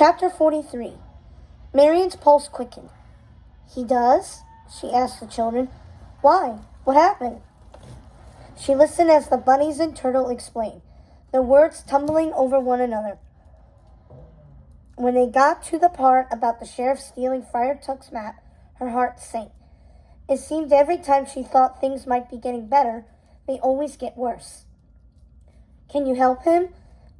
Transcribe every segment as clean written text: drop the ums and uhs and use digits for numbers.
Chapter 43. Marion's pulse quickened. He does? She asked the children. Why? What happened? She listened as the bunnies and turtle explained, their words tumbling over one another. When they got to the part about the sheriff stealing Friar Tuck's map, her heart sank. It seemed every time she thought things might be getting better, they always get worse. Can you help him?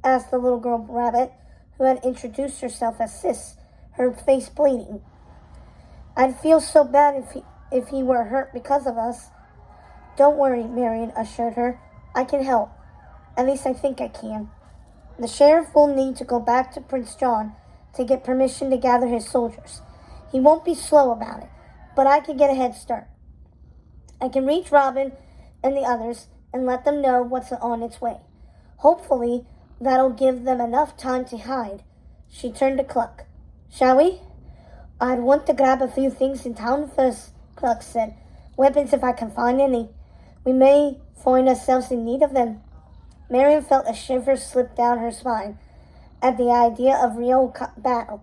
Asked the little girl rabbit, who had introduced herself as Sis, her face bleeding. I'd feel so bad if he were hurt because of us. Don't worry, Marion assured her. I can help. At least I think I can. The sheriff will need to go back to Prince John to get permission to gather his soldiers. He won't be slow about it, but I can get a head start. I can reach Robin and the others and let them know what's on its way. Hopefully, that'll give them enough time to hide. She turned to Cluck. Shall we? I'd want to grab a few things in town first, Cluck said. Weapons if I can find any. We may find ourselves in need of them. Marion felt a shiver slip down her spine at the idea of real battle.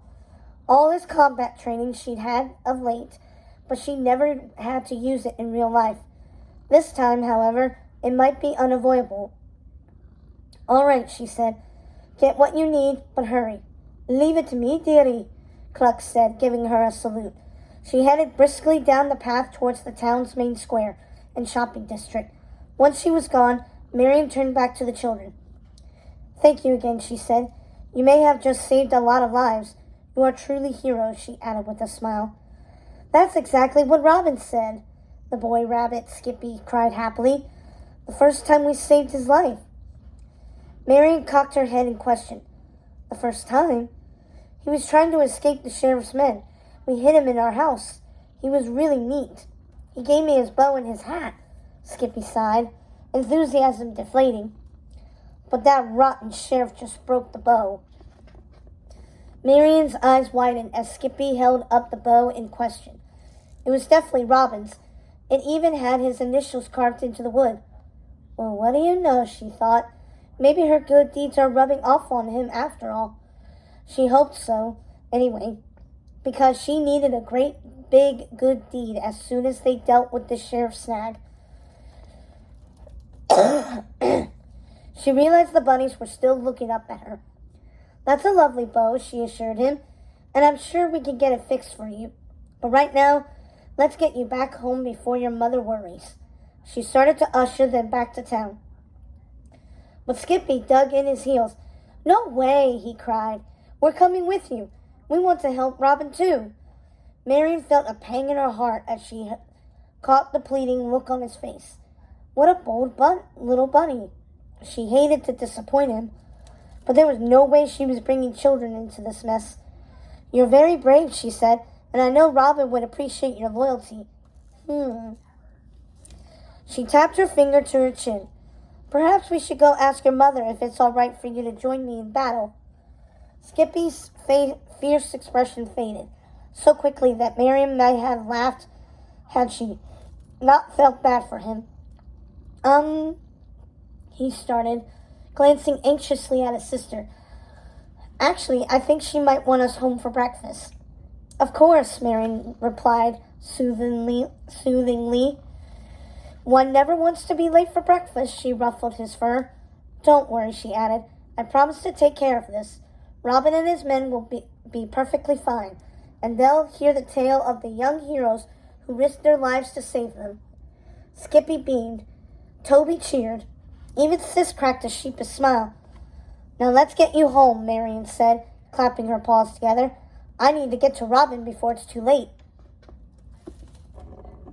All this combat training she'd had of late, but she never had to use it in real life. This time, however, it might be unavoidable. All right, she said. Get what you need, but hurry. Leave it to me, dearie, Cluck said, giving her a salute. She headed briskly down the path towards the town's main square and shopping district. Once she was gone, Marion turned back to the children. Thank you again, she said. You may have just saved a lot of lives. You are truly heroes, she added with a smile. That's exactly what Robin said, the boy rabbit Skippy cried happily. The first time we saved his life. Marion cocked her head in question. The first time? He was trying to escape the sheriff's men. We hid him in our house. He was really neat. He gave me his bow and his hat, Skippy sighed, enthusiasm deflating. But that rotten sheriff just broke the bow. Marion's eyes widened as Skippy held up the bow in question. It was definitely Robin's. It even had his initials carved into the wood. Well, what do you know, she thought. Maybe her good deeds are rubbing off on him after all. She hoped so, anyway, because she needed a great big good deed as soon as they dealt with the sheriff's snag. She realized the bunnies were still looking up at her. That's a lovely bow, she assured him, and I'm sure we can get it fixed for you. But right now, let's get you back home before your mother worries. She started to usher them back to town. But Skippy dug in his heels. No way, he cried. We're coming with you. We want to help Robin too. Marion felt a pang in her heart as she caught the pleading look on his face. What a bold little bunny. She hated to disappoint him, but there was no way she was bringing children into this mess. You're very brave, she said, and I know Robin would appreciate your loyalty. She tapped her finger to her chin. Perhaps we should go ask your mother if it's all right for you to join me in battle. Skippy's fierce expression faded so quickly that Marion might have laughed had she not felt bad for him. He started, glancing anxiously at his sister. Actually, I think she might want us home for breakfast. Of course, Marion replied soothingly. One never wants to be late for breakfast, she ruffled his fur. Don't worry, she added. I promise to take care of this. Robin and his men will be perfectly fine, and they'll hear the tale of the young heroes who risked their lives to save them. Skippy beamed. Toby cheered. Even Sis cracked a sheepish smile. Now let's get you home, Marion said, clapping her paws together. I need to get to Robin before it's too late.